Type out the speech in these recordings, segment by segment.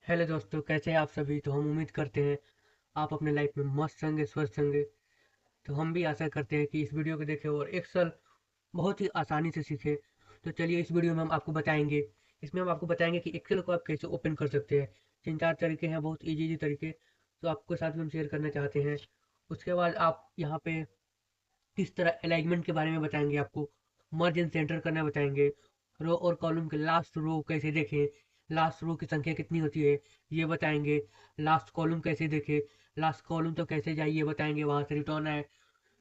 Hello दोस्तों, कैसे हैं आप सभी। तो हम उम्मीद करते हैं आप अपने लाइफ में मस्त होंगे, स्वस्थ होंगे। तो हम भी आशा करते हैं कि इस वीडियो को देखें और एक्सेल बहुत ही आसानी से सीखें। तो चलिए, इस वीडियो में हम आपको बताएंगे, इसमें हम आपको बताएंगे कि एक्सेल को आप कैसे ओपन कर सकते हैं। 3-4 तरीके हैं, बहुत इजी तरीके, तो आपके साथ में हम शेयर करना चाहते हैं। उसके बाद आप यहाँ पे किस तरह अलाइनमेंट के बारे में बताएंगे, आपको मर्ज एंड सेंटर करना बताएंगे। रो और कॉलम के लास्ट रो कैसे देखें, लास्ट रो की संख्या कितनी होती है ये बताएंगे। लास्ट कॉलम कैसे देखें, लास्ट कॉलम तो कैसे जाए ये बताएंगे, वहां से रिटर्न आए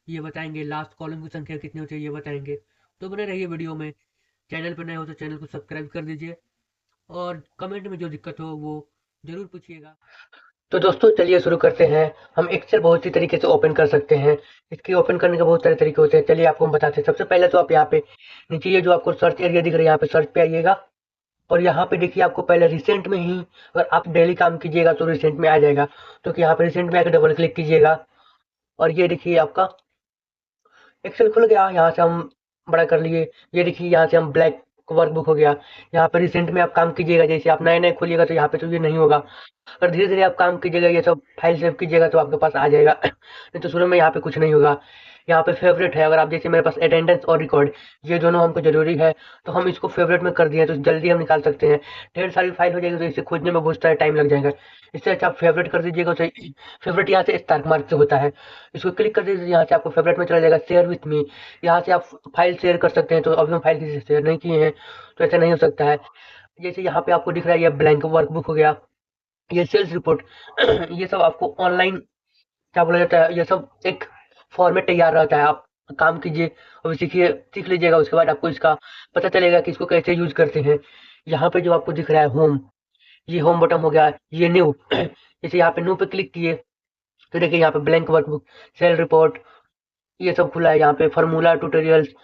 ये बताएंगे, लास्ट कॉलम की संख्या कितनी होती है ये बताएंगे। तो बने रहिए वीडियो में। चैनल पर नए हो तो चैनल को सब्सक्राइब कर दीजिए और कमेंट में जो दिक्कत हो वो जरूर पूछिएगा। तो दोस्तों चलिए शुरू करते हैं। हम एक्सेल बहुत सी तरीके से ओपन कर सकते हैं। इसकी ओपन करने के बहुत सारे तरीके होते हैं। चलिए आपको हम बताते हैं। सबसे पहले तो आप यहाँ पे नीचे ये जो आपको सर्च एरिया दिख रहा है, यहाँ पे सर्च पे आइएगा और यहाँ पे देखिए आपको पहले रिसेंट में ही, अगर आप डेली काम कीजिएगा तो रिसेंट में आ जाएगा। तो यहाँ पे रिसेंट में आकर डबल क्लिक कीजिएगा और ये देखिए आपका एक्सेल खुल गया। यहाँ से हम बड़ा कर लिए। ये देखिए यहाँ से हम ब्लैक वर्कबुक हो गया। यहाँ पे रिसेंट में आप काम कीजिएगा, जैसे आप नए नए खोलिएगा तो यहाँ पे तो ये नहीं होगा। अगर धीरे धीरे आप काम कीजिएगा, ये सब फाइल सेव कीजिएगा तो आपके पास आ जाएगा। नहीं तो शुरू में यहाँ पे कुछ नहीं होगा। यहाँ पे फेवरेट है, अगर आप जैसे मेरे पास अटेंडेंस और रिकॉर्ड, ये दोनों हमको जरूरी है, तो हम इसको फेवरेट में कर दिए तो जल्दी हम निकाल सकते हैं। ढेर सारी फाइल हो जाएगी तो इसे खोजने में बहुत सारा टाइम लग जाएगा। इससे अच्छा आप फेवरेट कर दीजिएगा तो फेवरेट यहाँ से स्टार मार्क से होता है। इसको क्लिक कर दीजिए, यहाँ से आपको फेवरेट में चला जाएगा शेयर विथ मी। यहाँ से आप फाइल शेयर कर सकते हैं। तो अभी हम फाइल किसी से शेयर नहीं किए हैं तो ऐसा नहीं हो सकता है। जैसे यहाँ पे आपको दिख रहा है ये ब्लैंक वर्कबुक हो गया, ये सेल्स रिपोर्ट। ये सब आपको ऑनलाइन क्या बोला जाता है, ये सब एक फॉर्मेट तैयार रहता है। आप काम कीजिए और सीखिए, सीख लीजिएगा। उसके बाद आपको इसका पता चलेगा कि इसको कैसे यूज करते हैं। यहाँ पे जो आपको दिख रहा है होम, ये होम बटन हो गया। ये न्यू, जैसे यहाँ पे न्यू पे क्लिक किए तो देखिए यहाँ पे ब्लैंक वर्कबुक, सेल रिपोर्ट, ये सब खुला है। यहाँ पे फार्मूला ट्यूटोरियल्स,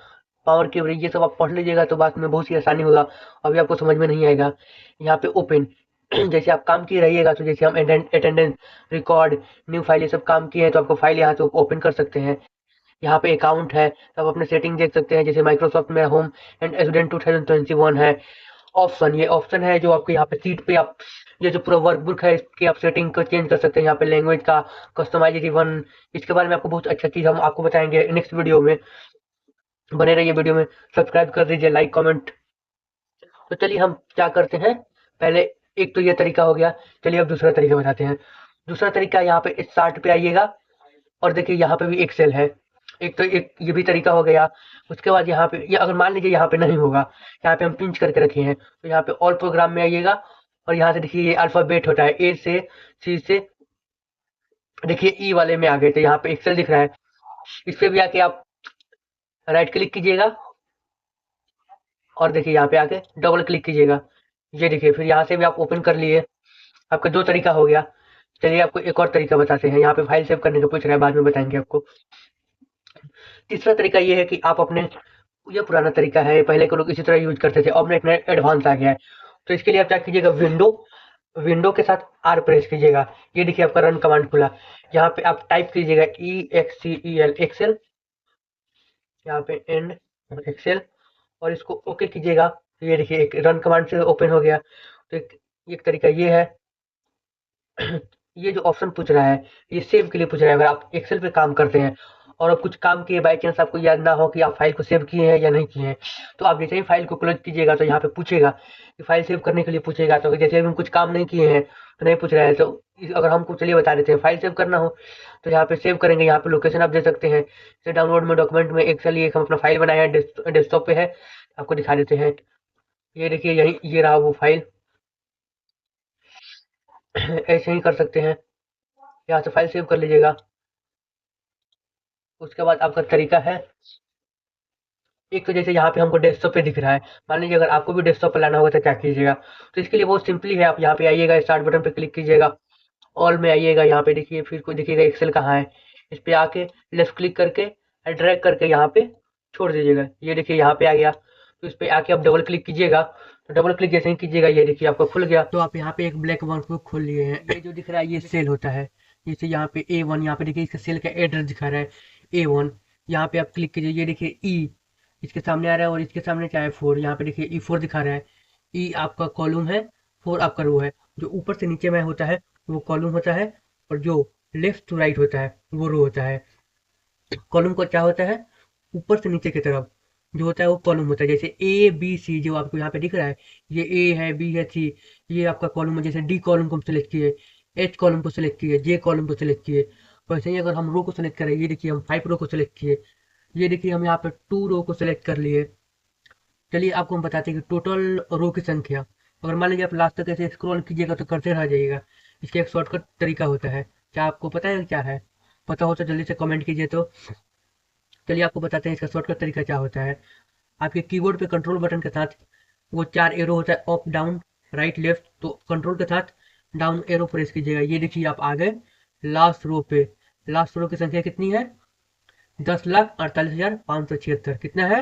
पावर क्यूरी, ये सब आप पढ़ लीजिएगा तो बाद में बहुत ही आसानी होगा। अभी आपको समझ में नहीं आएगा। यहाँ पे ओपन, जैसे आप काम किए रहिएगा तो जैसे हम अटेंडेंस, रिकॉर्ड, न्यू फाइल, ये सब काम किए हैं तो आपको फाइल यहाँ से ओपन कर सकते हैं। यहाँ पे अकाउंट है तो आप अपने सेटिंग देख सकते हैं। जैसे माइक्रोसॉफ्ट में होम एंड स्टूडेंट 2021 है। ऑप्शन, ये ऑप्शन है जो आपके यहाँ पे सीट पे आप, ये जो पूरा वर्कबुक है इसकी आप सेटिंग को चेंज कर सकते हैं। यहाँ पे लैंग्वेज का कस्टमाइजेशन, इसके बारे में आपको बहुत अच्छा चीज हम आपको बताएंगे नेक्स्ट वीडियो में। बने रहिए वीडियो में, सब्सक्राइब कर दीजिए, लाइक कमेंट। तो चलिए हम क्या करते हैं, पहले एक तो ये तरीका हो गया। चलिए अब दूसरा तरीका बताते हैं। दूसरा तरीका, यहाँ पे स्टार्ट पे आइएगा और देखिए यहाँ पे भी एक्सेल है। एक तो एक ये भी तरीका हो गया। उसके बाद यहाँ पे ये अगर मान लीजिए यहाँ पे नहीं होगा, यहाँ पे हम पिंच करके रखे हैं तो यहाँ पे ऑल प्रोग्राम में आइएगा और यहाँ से देखिए ये अल्फाबेट होता है, ए से सी से, देखिए ई वाले में आ गए तो यहाँ पे एक्सेल दिख रहा है। इस पे भी आके आप राइट क्लिक कीजिएगा और देखिए यहाँ पे आके डबल क्लिक कीजिएगा। ये देखिए फिर यहाँ से भी आप ओपन कर लिए। आपका दो तरीका हो गया। चलिए आपको एक और तरीका बताते हैं। यहाँ पे फाइल सेव करने का पूछ रहा है, बाद में बताएंगे आपको। तीसरा तरीका ये है कि आप अपने, ये पुराना तरीका है, पहले के लोग इसी तरह यूज करते थे, अब नेट में एडवांस आ गया है। तो इसके लिए आप क्या कीजिएगा, विंडो, विंडो के साथ आर प्रेस कीजिएगा। ये देखिए आपका रन कमांड खुला। यहाँ पे आप टाइप कीजिएगा EXCEL, एक्सेल, यहाँ पे एंड एक्सेल, और इसको ओके कीजिएगा। तो ये देखिए एक रन कमांड से ओपन हो गया। तो एक तरीका ये है। ये जो ऑप्शन पूछ रहा है ये सेव के लिए पूछ रहा है। अगर आप एक्सेल पे काम करते हैं और अब कुछ काम किए, बाई चांस आपको याद ना हो कि आप फाइल को सेव किए हैं या नहीं किए हैं, तो आप जैसे ही फाइल को क्लोज कीजिएगा तो यहाँ पे पूछेगा कि फाइल सेव करने के लिए पूछेगा। तो जैसे अभी हम कुछ काम नहीं किए हैं तो नहीं पूछ रहा है, तो अगर हमको, चलिए बता देते हैं, फाइल सेव करना हो तो यहाँ पे सेव करेंगे। यहाँ पे लोकेशन आप दे सकते हैं, जैसे डाउनलोड में, डॉक्यूमेंट में, एक्सेल, ये हम अपना फाइल बनाया है, डेस्कटॉप पे है, आपको दिखा देते हैं। ये देखिए यही, ये रहा वो फाइल। ऐसे ही कर सकते हैं, यहाँ से फाइल सेव कर लीजिएगा। उसके बाद आपका तरीका है, एक तो जैसे यहाँ पे हमको डेस्कटॉप पे दिख रहा है, मान लीजिए अगर आपको भी डेस्कटॉप पे लाना होगा तो क्या कीजिएगा। तो इसके लिए बहुत सिंपली है, आप यहाँ पे आइएगा, स्टार्ट बटन पे क्लिक कीजिएगा, ऑल में आइएगा। यहाँ पे देखिए फिर को दिखिएगा एक्सेल कहाँ है, इस पे आके लेफ्ट क्लिक करके ड्रैग करके यहाँ पे छोड़ दीजिएगा। ये देखिए यहाँ पे आ गया। तो इस पे आके आप डबल क्लिक कीजिएगा। तो डबल क्लिक जैसे ही कीजिएगा ये देखिए आपका खुल गया। तो आप यहाँ पे एक ब्लैक वर्कबुक खोल लिए हैं। ये जो दिख रहा है ये सेल होता है। जैसे यहाँ पे A1, यहाँ पे देखिए इसका सेल का एड्रेस दिखा रहा है A1। यहाँ पे आप क्लिक कीजिए, ये देखिए ई इसके सामने आ रहा है और इसके सामने क्या है 4। यहाँ पे देखिए E4 दिखा रहा है। ई आपका कॉलम है, 4 आपका रो है। जो ऊपर से नीचे में होता है वो कॉलम होता है, और जो लेफ्ट टू राइट होता है वो रो होता है। कॉलम को क्या होता है, ऊपर से नीचे की तरफ जो होता है वो कॉलम होता है। जैसे ए बी सी जो आपको यहाँ पे दिख रहा है, ये ए है, बी है, सी, ये आपका कॉलम है। जैसे डी कॉलम को हम सेलेक्ट किए, एच कॉलम को सेलेक्ट किए, जे कॉलम को सेलेक्ट किए, वैसे ही अगर हम रो को सेलेक्ट करें, ये देखिए हम 5 रो को सेलेक्ट किए, ये देखिए हम यहाँ पे 2 रो को सेलेक्ट कर लिए। चलिए आपको हम बताते हैं कि टोटल रो की संख्या, अगर मान लीजिए आप लास्ट तक ऐसे स्क्रॉल कीजिएगा तो करते रह जाइएगा। इसका एक शॉर्टकट तरीका होता है, क्या आपको पता है क्या है? पता हो तो जल्दी से कमेंट कीजिए। तो चलिए आपको बताते हैं इसका शॉर्टकट तरीका क्या होता है। आपके कीबोर्ड पे कंट्रोल बटन के साथ वो 4 एरो होता है, अप डाउन राइट लेफ्ट, तो कंट्रोल के साथ डाउन एरो प्रेस कीजिएगा। ये देखिए आप आ गए लास्ट रो पे। लास्ट रो की संख्या कितनी है? 10,48,576। कितना है?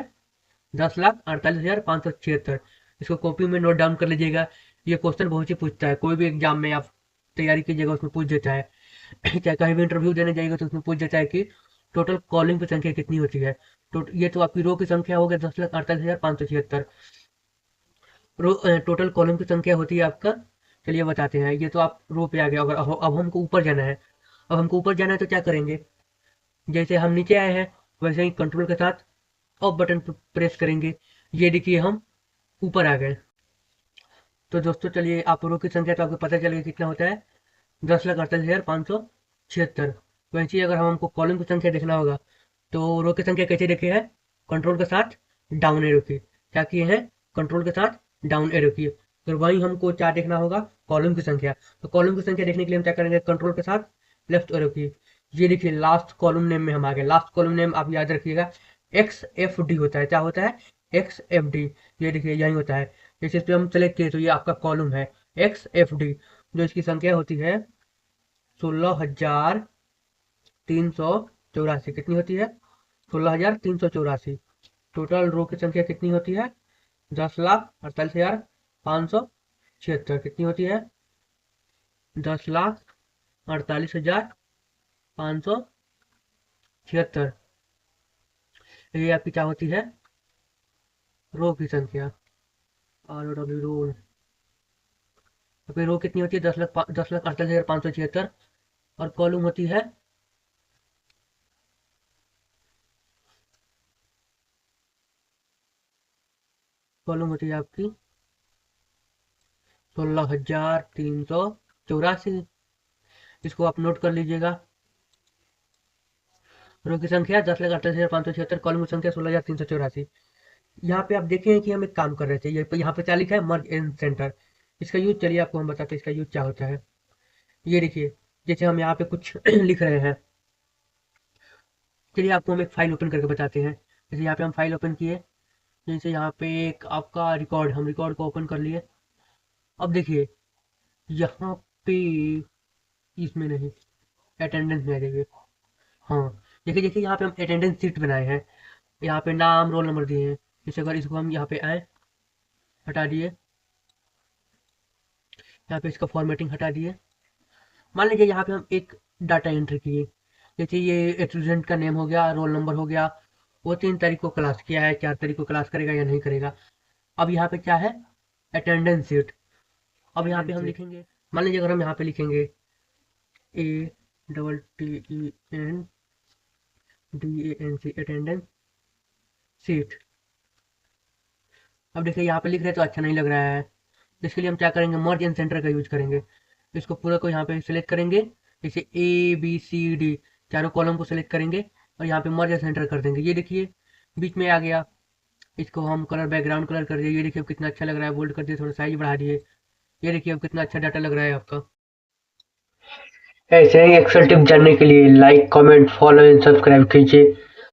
10,48,576। इसको कॉपी में नोट डाउन कर लीजिएगा। ये क्वेश्चन बहुत ही पूछता है, कोई भी एग्जाम में आप तैयारी कीजिएगा उसमें पूछ देता है। चाहे कहीं भी इंटरव्यू देने जाएगा तो उसमें पूछ देता है कि टोटल कॉलिंग की संख्या कितनी होती है। तो ये तो आपकी रो की संख्या हो गया 10,48,576। टोटल कॉलम की संख्या होती है आपका, चलिए बताते हैं। ये तो आप रो पे आ गए। अगर अब हमको ऊपर जाना है, अब हमको ऊपर जाना है तो क्या करेंगे? जैसे हम नीचे आए हैं वैसे ही कंट्रोल के साथ अप बटन प्रेस करेंगे। ये देखिए हम ऊपर आ गए। तो दोस्तों चलिए, आप रो की संख्या तो आपको पता चल गया कितना होता है, 10,48,576। वैसे ही अगर हमको कॉलम की संख्या देखना होगा तो रो की संख्या कैसे देखे है? कंट्रोल के साथ डाउन एरो की। क्या किए हैं? कंट्रोल के साथ डाउन एरो की। फिर वहीं हमको क्या देखना होगा? कॉलम की संख्या। तो कॉलम की संख्या देखने के लिए हम क्या करेंगे? कंट्रोल के साथ लेफ्ट एरो की। ये देखिए लास्ट कॉलम नेम में हम आ गए। लास्ट कॉलम नेम आप याद रखिएगा, एक्स एफ डी होता है। क्या होता है? X F D. ये देखिए यही होता है। जैसे इस पर हम सेलेक्ट किए तो ये आपका कॉलम है एक्स एफ डी, जो इसकी संख्या होती है 16,384। कितनी होती है? 16,384। टोटल रो की संख्या कितनी होती है? 10,48,576। कितनी होती है? 10,48,576। ये आपकी क्या होती है? रो की संख्या। R W role. तो रो कितनी होती है? 10,48,576। और कॉलम होती है आपकी 16,384। इसको आप नोट कर लीजिएगा। रो की संख्या 10,48,576, कॉलम की संख्या 16,384। यहाँ पे आप देखें कि हम एक काम कर रहे थे। यहाँ पे क्या लिखा है? मर्ज इन सेंटर। इसका यूज चलिए आपको हम बताते हैं इसका यूज क्या होता है। ये देखिए, जैसे हम यहाँ पे कुछ लिख रहे हैं, चलिए आपको हम एक फाइल ओपन करके बताते हैं। जैसे यहाँ पे हम फाइल ओपन किए, जैसे यहाँ पे एक आपका रिकॉर्ड, हम रिकॉर्ड को ओपन कर लिए। अब देखिए यहाँ पे इसमें नहीं, अटेंडेंस में आ जाइए। हाँ, देखिए देखिए यहाँ पे हम अटेंडेंस शीट बनाए हैं। यहाँ पे नाम रोल नंबर दिए हैं। जैसे अगर इसको हम यहाँ पे आए, हटा दिए, यहाँ पे इसका फॉर्मेटिंग हटा दिए। मान लीजिए यहाँ पे हम एक डाटा एंट्री किए, जैसे ये स्टूडेंट का नेम हो गया, रोल नंबर हो गया। वो 3 तारीख को क्लास किया है, 4 तारीख को क्लास करेगा या नहीं करेगा। अब यहाँ पे क्या है? Attendance sheet. अब यहाँ पे हम लिखेंगे, मान लीजिए अगर हम यहाँ पे लिखेंगे ATTENDANC अटेंडेंस शीट। अब देखिए यहाँ पे लिख रहे तो अच्छा नहीं लग रहा है। इसके लिए हम क्या करेंगे? मर्ज इन सेंटर का यूज करेंगे। इसको पूरा को यहाँ पे सिलेक्ट करेंगे, जैसे ए बी सी डी चारों कॉलम को सिलेक्ट करेंगे और यहाँ पे मर्ज सेंटर कर देंगे। ये देखिए बीच में आ गया। इसको हम कलर बैकग्राउंड कलर कर दिए। ये देखिए अब कितना अच्छा लग रहा है, बोल्ड कर दिए, थोड़ा साइज बढ़ा दिए। ये देखिए अब कितना अच्छा डाटा लग रहा है आपका। ऐसे ही एक्सेल टिप जानने के लिए like comment follow and subscribe कीजिए।